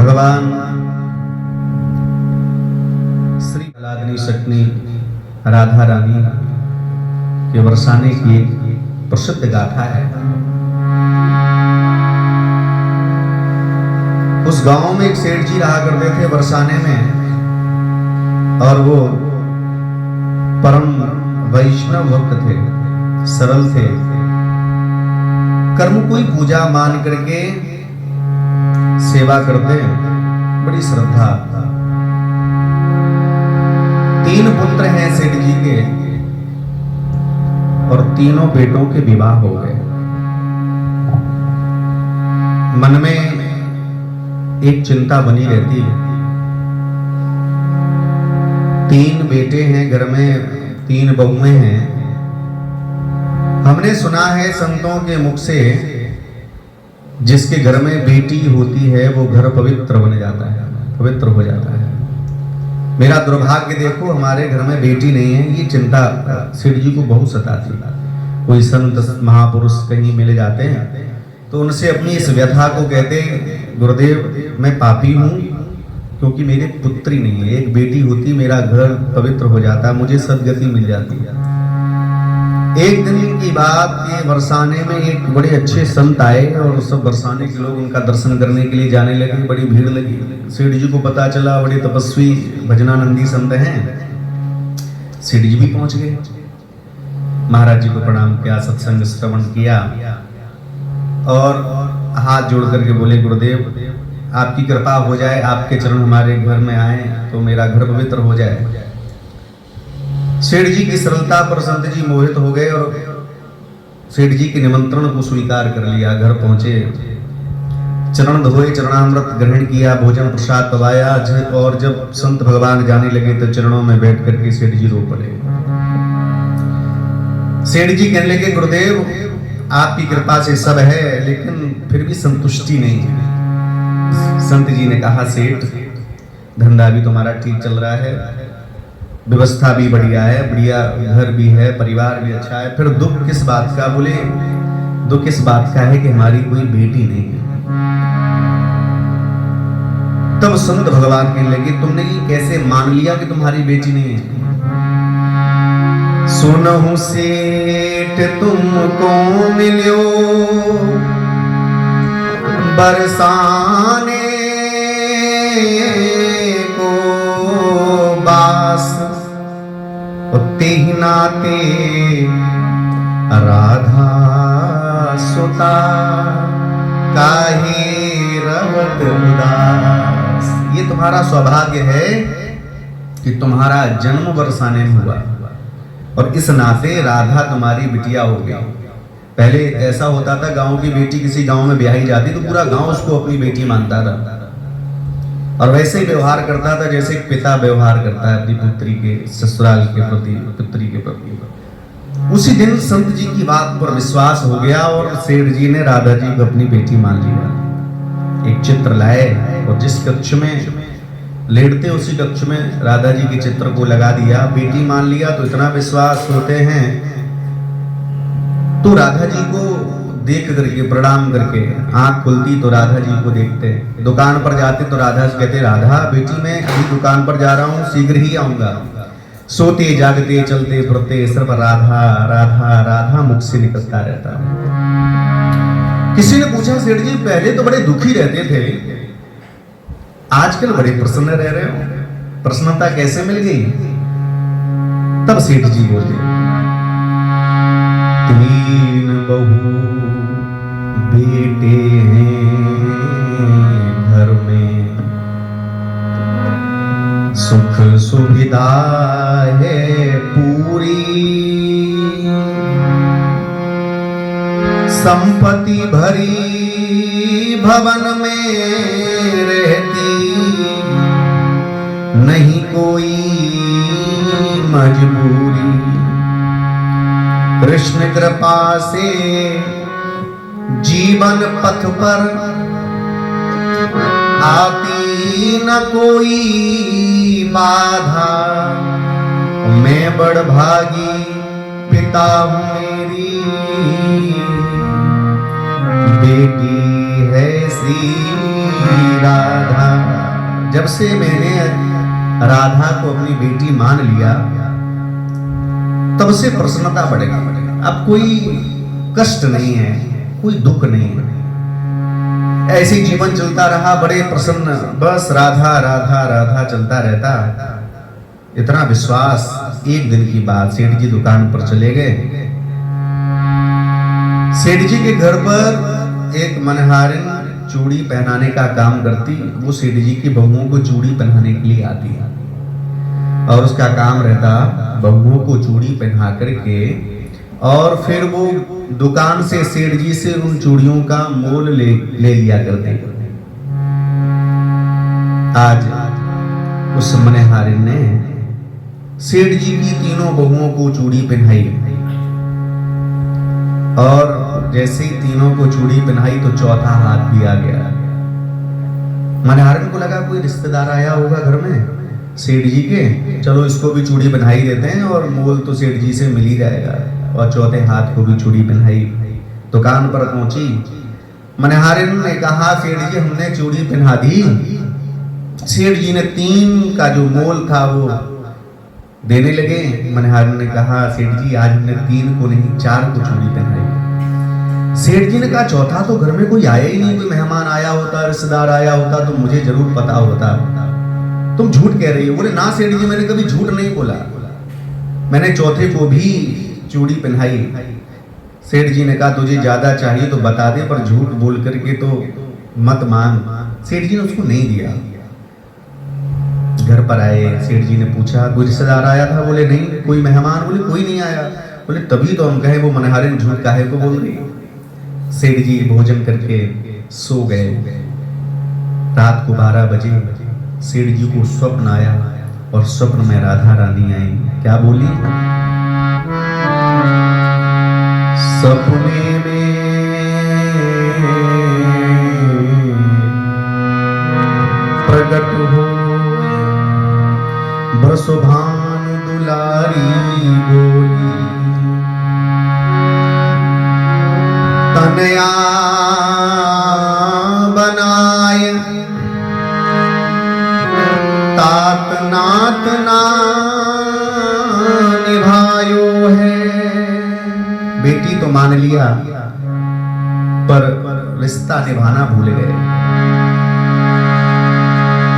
भगवान श्री लादनी सकनी राधा रानी के बरसाने की एक प्रसिद्ध गाथा है। उस गांव में एक सेठ जी रहा करते थे बरसाने में, और वो परम वैष्णव भक्त थे, सरल थे। कर्म कोई पूजा मान करके सेवा करते, बड़ी श्रद्धा। 3 पुत्र हैं सेठ जी के, और तीनों बेटों के विवाह हो गए। मन में एक चिंता बनी रहती है। 3 बेटे हैं घर में, 3 बहुएं हैं। हमने सुना है संतों के मुख से, जिसके घर में बेटी होती है वो घर पवित्र बन जाता है, पवित्र हो जाता है। मेरा दुर्भाग्य देखो, हमारे घर में बेटी नहीं है। ये चिंता सेठ जी को बहुत सताती। कोई संत महापुरुष कहीं मिल जाते हैं तो उनसे अपनी इस व्यथा को कहते, गुरुदेव मैं पापी हूँ क्योंकि मेरी पुत्री नहीं है। एक बेटी होती मेरा घर पवित्र हो जाता, मुझे सदगति मिल जाती है। एक दिन की बात, ये बरसाने में एक बड़े अच्छे संत आए और सब बरसाने के लोग उनका दर्शन करने के लिए जाने लगे। बड़ी भीड़ लगी। सेठ जी को पता चला बड़े तपस्वी भजनानंदी संत हैं। सेठ जी भी पहुंच गए, महाराज जी को प्रणाम किया, सत्संग श्रवण किया और हाथ जोड़ करके बोले, गुरुदेव आपकी कृपा हो जाए, आपके चरण हमारे घर में आए तो मेरा घर पवित्र हो जाए। सेठ जी की सरलता पर संत जी मोहित हो गए और सेठ जी के निमंत्रण को स्वीकार कर लिया। घर पहुंचे, चरण धोए, चरणामृत ग्रहण किया, भोजन प्रसाद पवाया। और जब संत भगवान जाने लगे तो चरणों में बैठ करके सेठ जी रो पड़े। सेठ जी कहने लगे, गुरुदेव आपकी कृपा से सब है, लेकिन फिर भी संतुष्टि नहीं है। संत जी ने कहा, सेठ धंधा भी तुम्हारा ठीक चल रहा है, व्यवस्था भी बढ़िया है, बढ़िया घर भी है, परिवार भी अच्छा है, फिर दुख किस बात का? बोले, दुख इस बात का है कि हमारी कोई बेटी नहीं है। तब संत भगवान कहने लगे, तुमने ये कैसे मान लिया कि तुम्हारी बेटी नहीं है? सुनहु सेठ तुमको मिल्यो बरसाने को बास, तेहि नाते राधा सुता काहे रवत उदास। ये तुम्हारा सौभाग्य है कि तुम्हारा जन्म बरसाने में हुआ और इस नाते राधा तुम्हारी बिटिया हो गई। पहले ऐसा होता था, गांव की बेटी किसी गांव में ब्याही जाती तो पूरा गांव उसको अपनी बेटी मानता था और वैसे ही व्यवहार करता था जैसे पिता व्यवहार करता है अपनी पुत्री के ससुराल के प्रति, पुत्री के प्रति। उसी दिन संत जी की बात पर विश्वास हो गया और सेठ जी ने राधा जी को अपनी बेटी मान लिया। एक चित्र लाए और जिस कक्ष में लेटते उसी कक्ष में राधा जी के चित्र को लगा दिया। बेटी मान लिया तो इतना विश्वास होते हैं, तो राधा जी को देख करके प्रणाम करके आंख खुलती तो राधा जी को देखते। दुकान पर जाते तो राधा से कहते, राधा बेटी मैं अभी दुकान पर जा रहा हूँ, शीघ्र ही आऊंगा। सोते जागते चलते फिरते सिर्फ राधा राधा राधा मुख से निकलता रहता है। किसी ने पूछा, सेठ जी पहले तो बड़े दुखी रहते थे, आजकल बड़े प्रसन्न रह रहे हो, प्रसन्नता कैसे मिल गई? तब सेठ जी बोले, 3 बहू बेटे हैं घर में, सुख सुविधा है पूरी, संपत्ति भरी भवन में रहती, नहीं कोई मजबूरी। कृष्ण कृपा से जीवन पथ पर आती न कोई बाधा। मैं बड़ भागी पिता हूँ, मेरी बेटी है श्री राधा। जब से मैंने राधा को अपनी बेटी मान लिया तब से प्रसन्नता बढ़ गई। अब कोई कष्ट नहीं है, कोई दुख नहीं है, ऐसे जीवन चलता रहा, बड़े प्रसन्न, बस राधा राधा राधा चलता रहता। इतना विश्वास। एक दिन की बात, सेठ जी दुकान पर चले गए। सेठ जी के घर पर एक मनहारिन चूड़ी पहनाने का काम करती, वो सेठ जी की बहुओं को चूड़ी पहनाने के लिए आती है और उसका काम रहता बहुओं को चूड़ी पहना करके और फिर वो दुकान से सेठ जी से उन चूड़ियों का मोल ले लिया करते। आज उस मनहारिन ने सेठ जी की तीनों बहुओं को चूड़ी पहनाई और जैसे ही तीनों को चूड़ी पहनाई तो चौथा हाथ भी आ गया। मनहारिन को लगा कोई रिश्तेदार आया होगा घर में सेठ जी के, चलो इसको भी चूड़ी पहनाई देते हैं और मोल तो सेठ जी से मिल ही जाएगा। और चौथे हाथ को भी चूड़ी पहनाई। दुकान पर पहुंची, मनहारिन ने कहा सेठ जी हमने चूड़ी पहना दी। सेठ जी ने 3 का जो मोल था वो देने लगे। मनहारिन ने कहा सेठ जी आज हमने 3 को नहीं 4 को चूड़ी पहनाई। सेठ जी ने कहा चौथा तो घर में कोई आया ही नहीं, कोई मेहमान आया होता, रिश्तेदार आया होता तो मुझे जरूर पता होता, तुम झूठ कह रही हो। बोले ना सेठ जी मैंने कभी झूठ नहीं बोला, मैंने चौथे को भी चूड़ी पहनाई। सेठ जी ने कहा तुझे ज्यादा चाहिए तो बता दे, पर झूठ बोल करके तो मत मांग। सेठ जी ने उसको नहीं दिया। घर पर आए, सेठ जी ने पूछा कोई रिश्तेदार आया था? बोले नहीं। कोई मेहमान? बोले कोई नहीं आया। बोले तभी तो हम कहे वो मनहारिन झूठ काहे को बोल रही। सेठ जी भोजन करके सो गए। रात को 12 बजे सेठ जी को स्वप्न आया और स्वप्न में राधा रानी आई। क्या बोली? सपने में प्रकट हो बरसोभानु दुलारी बोली, तनया बनाए तात नात ना निभायो है। बेटी तो मान लिया पर रिश्ता निभाना भूल गए।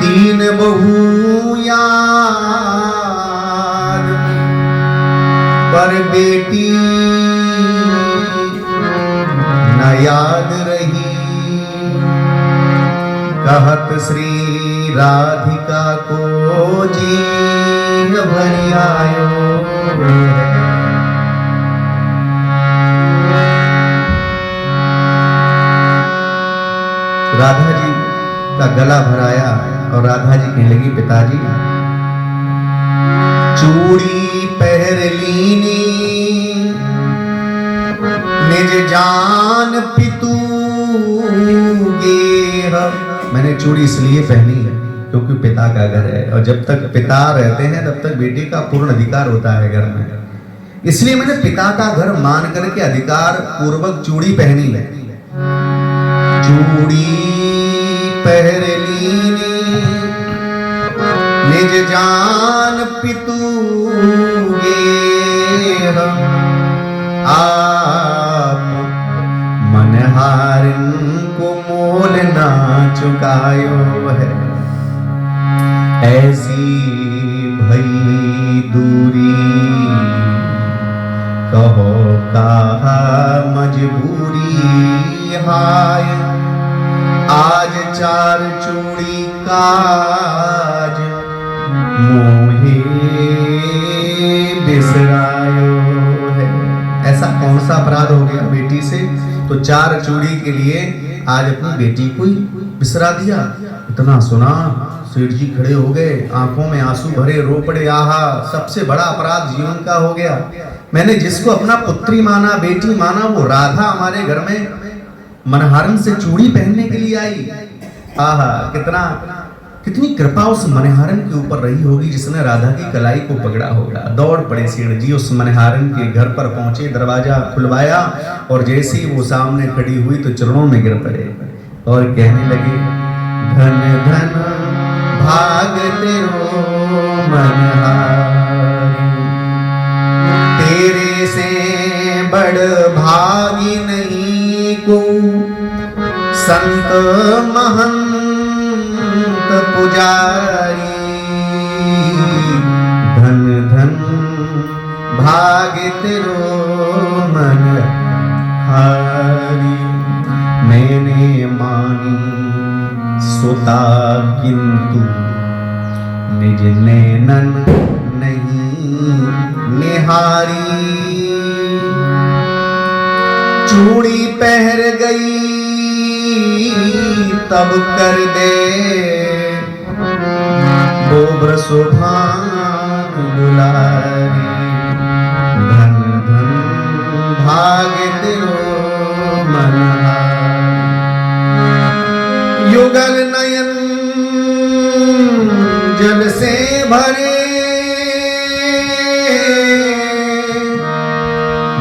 3 बहू याद पर बेटी न याद रही। कहत श्री राधिका को जी भरी आयो। राधा जी का गला भराया और राधा जी कहने लगी पिताजी चूड़ी पहर लीनी निज जान पितू गेह। मैंने चूड़ी इसलिए पहनी क्योंकि पिता का घर है और जब तक पिता रहते हैं तब तक बेटी का पूर्ण अधिकार होता है घर में, इसलिए मैंने पिता का घर मान करके अधिकार पूर्वक चूड़ी पहनी है। चूड़ी पहर लीनी निज जान पितू गेह। आप मनहारिन को मोल ना चुकायो है। ऐसी भई दूरी कहो कहा मजबूरी हाय। आज 4 चूड़ी काज मोहे बिसरायो है। ऐसा कौन सा अपराध हो गया बेटी से तो 4 चूड़ी के लिए आज अपनी बेटी को बिसरा दिया। इतना सुना सेठ जी खड़े हो गए, आंखों में आंसू भरे, रो पड़े। आहा सबसे बड़ा अपराध जीवन का हो गया। मैंने जिसको अपना पुत्री माना, बेटी माना, वो राधा हमारे घर में मनहारिन से चूड़ी पहनने के लिए आई। आहा कितनी कृपा उस मनहारिन के ऊपर रही होगी जिसने राधा की कलाई को पकड़ा होगा। दौड़ पड़े सेठ जी, उस मनहारिन के घर पर पहुंचे, दरवाजा खुलवाया और जैसे ही वो सामने खड़ी हुई तो चरणों में गिर पड़े और कहने लगे धन धन तेरो मनहारी। तेरे से बड़ भागी नहीं को संत महंत पुजारी। धन धन भाग्य तेरो मन हारी। मैंने मानी सुता किंतु निज नैनन नहीं निहारी। चूड़ी पहर गई तब कर दे बोब्र सुभान दुलारी। धन धन भाग्य तेरो मनहारी। युगल नयन जल से भरे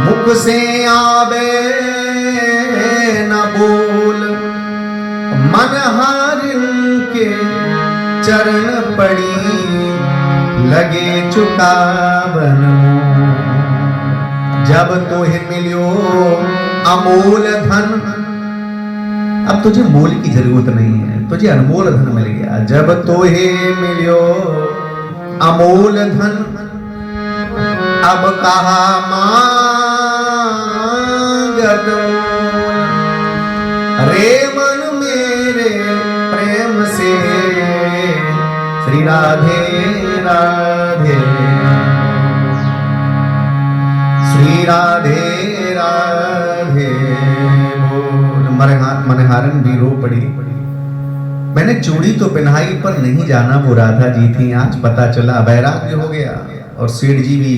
मुख से आवे न बोल। मनहारिन के चरण पड़ी लगे चुकावन। जब तोहे मिलियो अमोल धन, अब तुझे मोल की जरूरत नहीं है, तुझे अनमोल धन मिल गया। जब तोहे मिलियो अमोल धन, अब कहा मांगत मोल। रे मन मेरे प्रेम से श्री राधे राधे, श्री राधे राधे बोल। मनहारन भी रो पड़ी। मैंने चूड़ी तो पहनाई पर नहीं जाना वो राधा जी थी। आज पता चला वैराग्य हो गया। और सेठ जी भी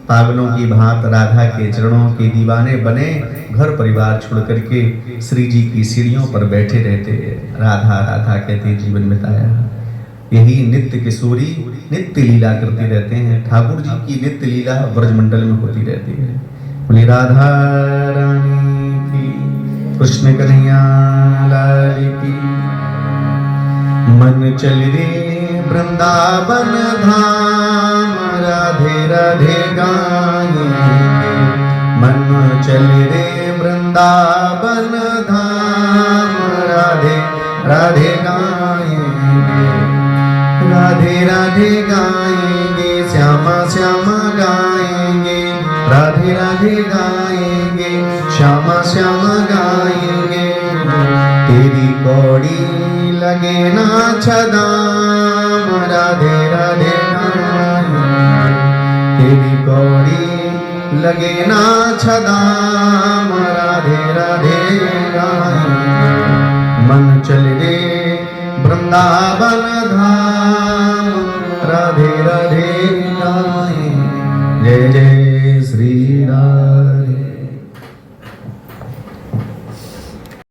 पागलों की भांत राधा के चरणों के दीवाने बने। घर परिवार छोड़ करके श्री जी की सीढ़ियों पर बैठे रहते। राधा राधा कहते जीवन बिताया। यही नित्य किशोरी नित्य लीला करते रहते हैं। ठाकुर जी की नित्य लीला ब्रजमंडल में होती रहती है। बोली राधा रानी की, कृष्ण कन्हैया लाल की। मन चल रे वृंदावन धाम, राधे राधे गाएंगे। मन चल रे वृंदावन धाम, राधे राधे गाएंगे। राधे राधे गाएंगे, श्यामा श्यामा गाएंगे। राधे राधे गाएंगे, श्यामा श्यामा गाएंगे। तेरी कौड़ी लगे ना छदाम, राधे राधे गाएंगे। तेरी कौड़ी लगे ना छदाम, राधे राधे गाएंगे। मन चल रे वृंदावन धाम, राधे राधे गाएंगे। जय जय